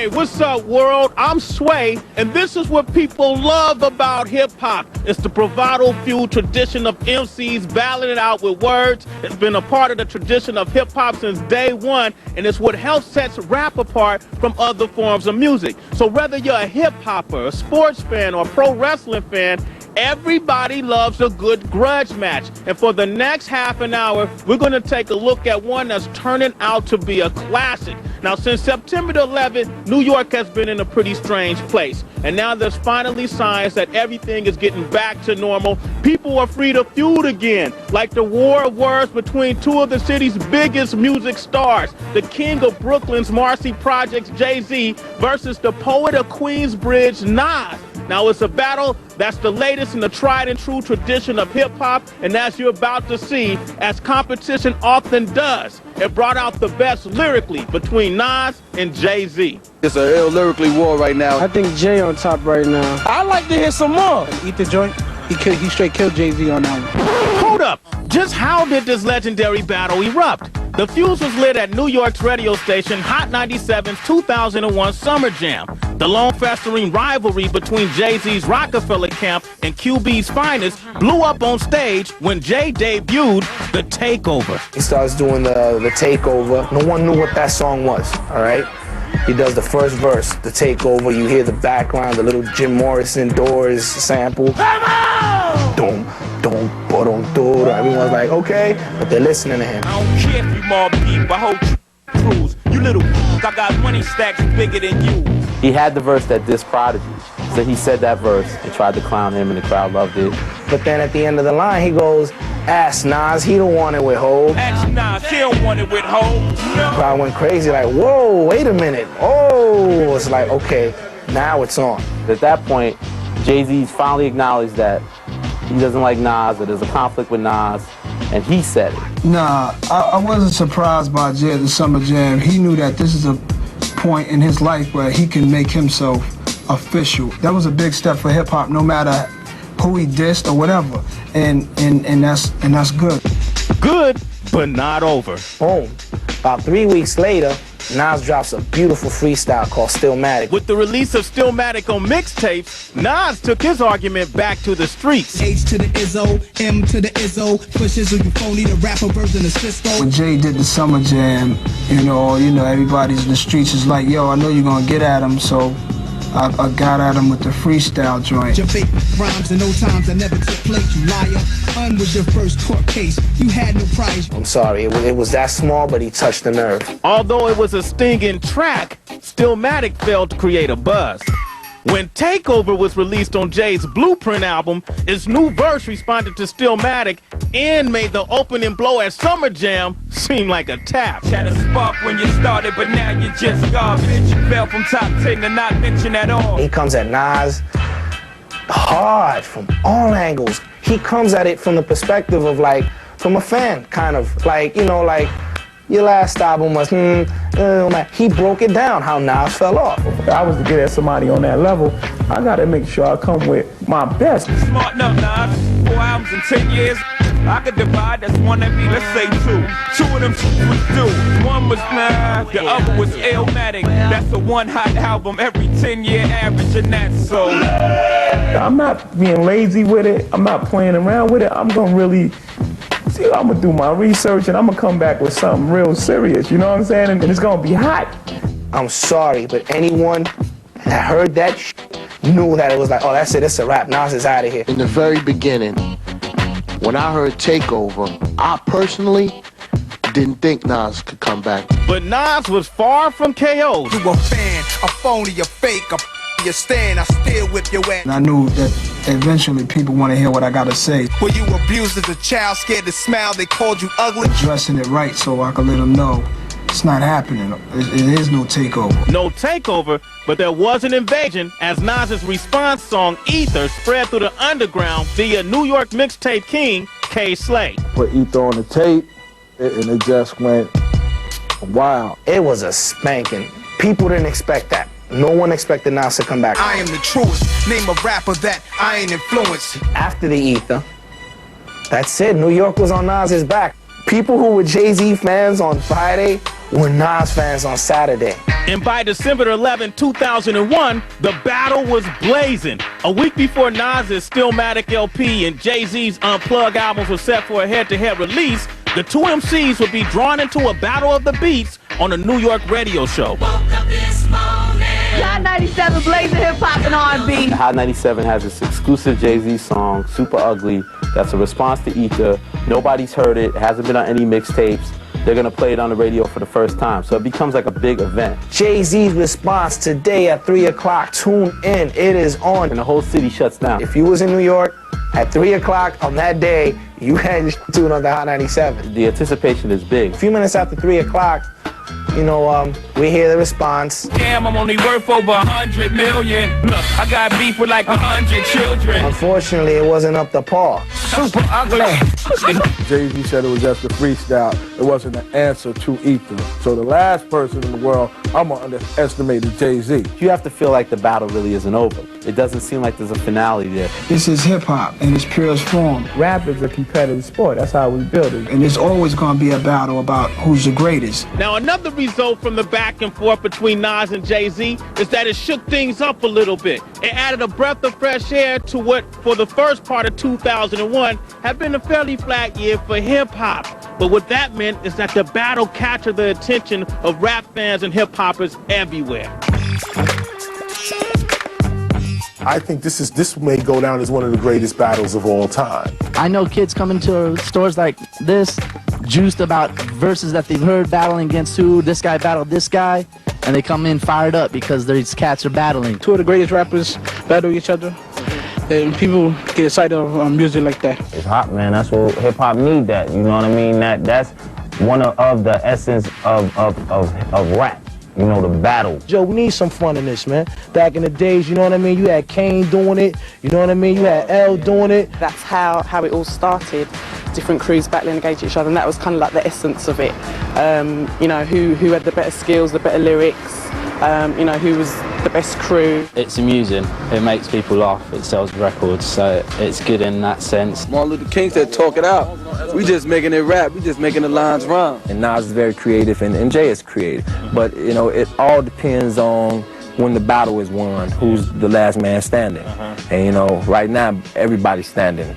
Hey, what's up, world? I'm Sway, and this is what people love about hip-hop. It's the bravado-fueled tradition of MCs battling it out with words. It's been a part of the tradition of hip-hop since day one, and it's what helps sets rap apart from other forms of music. So whether you're a hip-hopper, a sports fan, or a pro wrestling fan, everybody loves a good grudge match. And for the next half an hour, we're going to take a look at one that's turning out to be a classic. Now, since September the 11th, New York has been in a pretty strange place. And now there's finally signs that everything is getting back to normal. People are free to feud again, like the war of words between two of the city's biggest music stars, the king of Brooklyn's Marcy Projects, Jay-Z, versus the poet of Queensbridge, Nas. Now, it's a battle that's the latest in the tried and true tradition of hip-hop, and as you're about to see, as competition often does, it brought out the best lyrically between Nas and Jay-Z. It's a ill lyrically war right now. I think Jay on top right now. I'd like to hear some more. Eat the joint. He straight killed Jay-Z on that one. Hold up. Just how did this legendary battle erupt? The fuse was lit at New York's radio station Hot 97's 2001 Summer Jam. The long-festering rivalry between Jay-Z's Rockefeller camp and QB's finest blew up on stage when Jay debuted The Takeover. He starts doing the Takeover. No one knew what that song was, all right? He does the first verse, The Takeover. You hear the background, the little Jim Morrison Doors sample. Come on! Dum, dum, ba-dum, dum. Everyone's like, okay, but they're listening to him. I don't care if you mob deep, I hope you cruise. You little I got money stacks bigger than you. He had the verse that dissed Prodigy, so he said that verse and tried to clown him, and the crowd loved it. But then at the end of the line, he goes, ask Nas, he don't want it with Hov. Ask Nas, he don't want it with Hov. No. The crowd went crazy, like, whoa, wait a minute. Oh, it's like, okay, now it's on. At that point, Jay-Z's finally acknowledged that he doesn't like Nas, that there's a conflict with Nas, and he said it. Nah, I wasn't surprised by Jay at the Summer Jam. He knew that this is a point in his life where he can make himself official. That was a big step for hip-hop, no matter who he dissed or whatever, and that's good. Good, but not over. Boom. About 3 weeks later, Nas drops a beautiful freestyle called Stillmatic. With the release of Stillmatic on mixtapes, Nas took his argument back to the streets. H to the Izzo, M to the Izzo, pushes you phony, the rapper version of Cisco. When Jay did the Summer Jam, you know, everybody's in the streets is like, yo, I know you're gonna get at him, so I got at him with the freestyle joint. Your fake rhymes and no times I never took place, you liar. Un was your first court case, you had no prize. I'm sorry, it was that small, but he touched the nerve. Although it was a stinging track, Stillmatic failed to create a buzz. When Takeover was released on Jay's Blueprint album, his new verse responded to Stillmatic and made the opening blow at Summer Jam seem like a tap. Had a spark when you started, but now you're just garbage. Fell from top 10 to not mention at all. He comes at Nas hard from all angles. He comes at it from the perspective of like, from a fan, kind of like, you know, like, your last album was, he broke it down, how Nas fell off. If I was to get at somebody on that level, I gotta make sure I come with my best. Smart enough, Nas. 4 albums in 10 years. I could divide, that's one every, let's say 2. 2 of them was due. One was the other was Illmatic. That's a one hot album every 10-year average, and that's so. I'm not being lazy with it. I'm not playing around with it. I'm gonna do my research and I'm gonna come back with something real serious, you know what I'm saying? And it's gonna be hot. I'm sorry, but anyone that heard that knew that it was like, oh, that's it, it's a wrap, Nas is out of here. In the very beginning, when I heard Takeover, I personally didn't think Nas could come back. But Nas was far from KO'd. You a fan, a phony, a fake, you stand, I still whip your ass. And I knew that eventually people want to hear what I gotta say. Were you abused as a child, scared to smile, they called you ugly? Dressing it right so I could let them know it's not happening. It is no takeover. No takeover, but there was an invasion as Nas's response song Ether spread through the underground via New York mixtape king K. Slay. Put Ether on the tape and it just went wild. It was a spanking. People didn't expect that. No one expected Nas to come back. I am the truest. Name a rapper that I ain't influenced. After the Ether, that's it. New York was on Nas's back. People who were Jay-Z fans on Friday were Nas fans on Saturday. And by December 11, 2001, the battle was blazing. A week before Nas's Stillmatic LP and Jay-Z's Unplugged albums were set for a head-to-head release, the two MCs would be drawn into a battle of the beats on a New York radio show. Hot 97 blazing hip-hop and R&B. Hot 97 has this exclusive Jay-Z song, Super Ugly, that's a response to Ether. Nobody's heard it, hasn't been on any mixtapes. They're gonna play it on the radio for the first time, so it becomes like a big event. Jay-Z's response today at 3 o'clock, tune in, it is on. And the whole city shuts down. If you was in New York at 3 o'clock on that day, you had to tune on the Hot 97. The anticipation is big. A few minutes after 3 o'clock, you know, we hear the response. Damn, I'm only worth over 100 million. Look, I got beef with like 100 children. Unfortunately, it wasn't up to par. Super ugly. Jay-Z said it was just a freestyle. It wasn't an answer to Ether. So the last person in the world I'm gonna underestimate is Jay-Z. You have to feel like the battle really isn't over. It doesn't seem like there's a finale there. This is hip-hop in its purest form. Rap is a competitive sport. That's how we build it. And there's always going to be a battle about who's the greatest. Now, another result from the back and forth between Nas and Jay-Z is that it shook things up a little bit. It added a breath of fresh air to what, for the first part of 2001, had been a fairly flat year for hip-hop. But what that meant is that the battle captured the attention of rap fans and hip-hoppers everywhere. I think this may go down as one of the greatest battles of all time. I know kids come into stores like this, juiced about verses that they've heard battling against who, this guy battled this guy, and they come in fired up because these cats are battling. Two of the greatest rappers battle each other, and people get excited on music like that. It's hot, man. That's what hip-hop need, that, you know what I mean? That's one of the essence of rap. You know, the battle. Joe, we need some fun in this, man. Back in the days, you know what I mean? You had Kane doing it, you know what I mean? You had L doing it. That's how it all started. Different crews battling against each other, and that was kind of like the essence of it. You know, who had the better skills, the better lyrics, you know, who was the best crew. It's amusing, it makes people laugh, it sells records, so it's good in that sense. Martin Luther King said, talk it out. We just making it rap, we just making the lines rhyme. And Nas is very creative, and Jay is creative. But, you know, it all depends on when the battle is won, who's the last man standing. And, you know, right now, everybody's standing.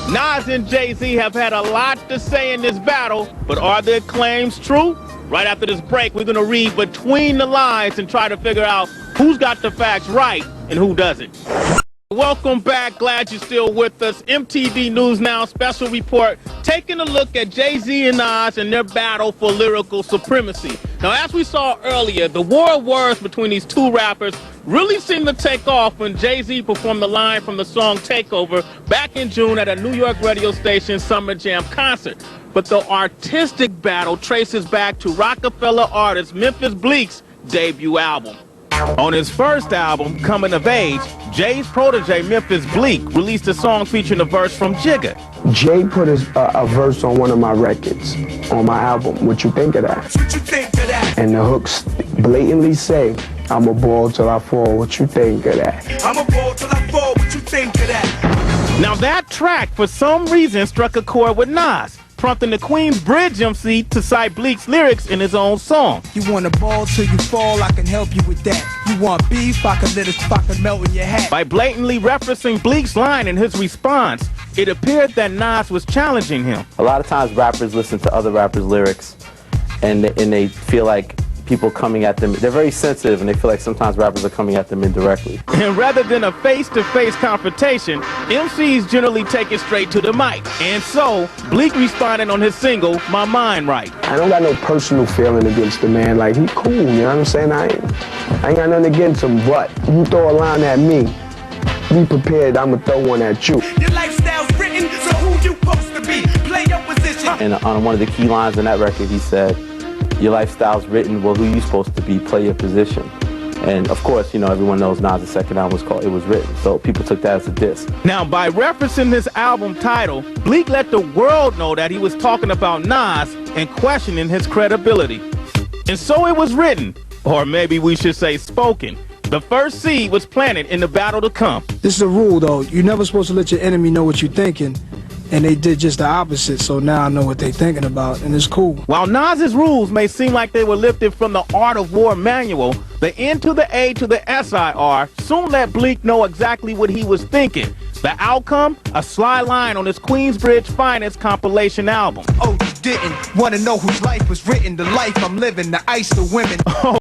Nas and Jay-Z have had a lot to say in this battle, but are their claims true? Right after this break, we're going to read between the lines and try to figure out who's got the facts right and who doesn't. Welcome back. Glad you're still with us. MTV News Now special report taking a look at Jay-Z and Nas and their battle for lyrical supremacy. Now, as we saw earlier, the war of words between these two rappers really seemed to take off when Jay-Z performed the line from the song Takeover back in June at a New York radio station Summer Jam concert. But the artistic battle traces back to Rockefeller artist Memphis Bleek's debut album. On his first album, Coming of Age, Jay's protege Memphis Bleek released a song featuring a verse from Jigga. Jay put a verse on one of my records, on my album, What You Think of That? What you think of that? And the hooks blatantly say, I'm a ball till I fall, what you think of that? I'm a ball till I fall, what you think of that? Now that track, for some reason, struck a chord with Nas, prompting the Queensbridge MC to cite Bleek's lyrics in his own song. You want a ball till you fall, I can help you with that. You want beef, I can let it fucking melt in your hat. By blatantly referencing Bleek's line in his response, it appeared that Nas was challenging him. A lot of times rappers listen to other rappers' lyrics and they feel like people coming at them, they're very sensitive and they feel like sometimes rappers are coming at them indirectly. And rather than a face-to-face confrontation, MCs generally take it straight to the mic. And so, Bleek responded on his single, My Mind Right. I don't got no personal feeling against the man, like he cool, you know what I'm saying? I ain't got nothing against him, but you throw a line at me, be prepared, I'ma throw one at you. Your lifestyle's written, so who you supposed to be? Play your position. And on one of the key lines in that record, he said, your lifestyle's written, well, who you supposed to be? Play your position. And of course, you know, everyone knows Nas' second album was called It Was Written, so people took that as a diss. Now, by referencing this album title, Bleek let the world know that he was talking about Nas and questioning his credibility. And so it was written, or maybe we should say spoken. The first seed was planted in the battle to come. This is a rule, though. You're never supposed to let your enemy know what you're thinking. and they did just the opposite. So now I know what they're thinking about, and it's cool. While Nas's rules may seem like they were lifted from the Art of War manual, the N to the A to the SIR soon let Bleak know exactly what he was thinking. The outcome? A sly line on his Queensbridge Finest compilation album. Oh, you didn't want to know whose life was written, the life I'm living, the ice, the women.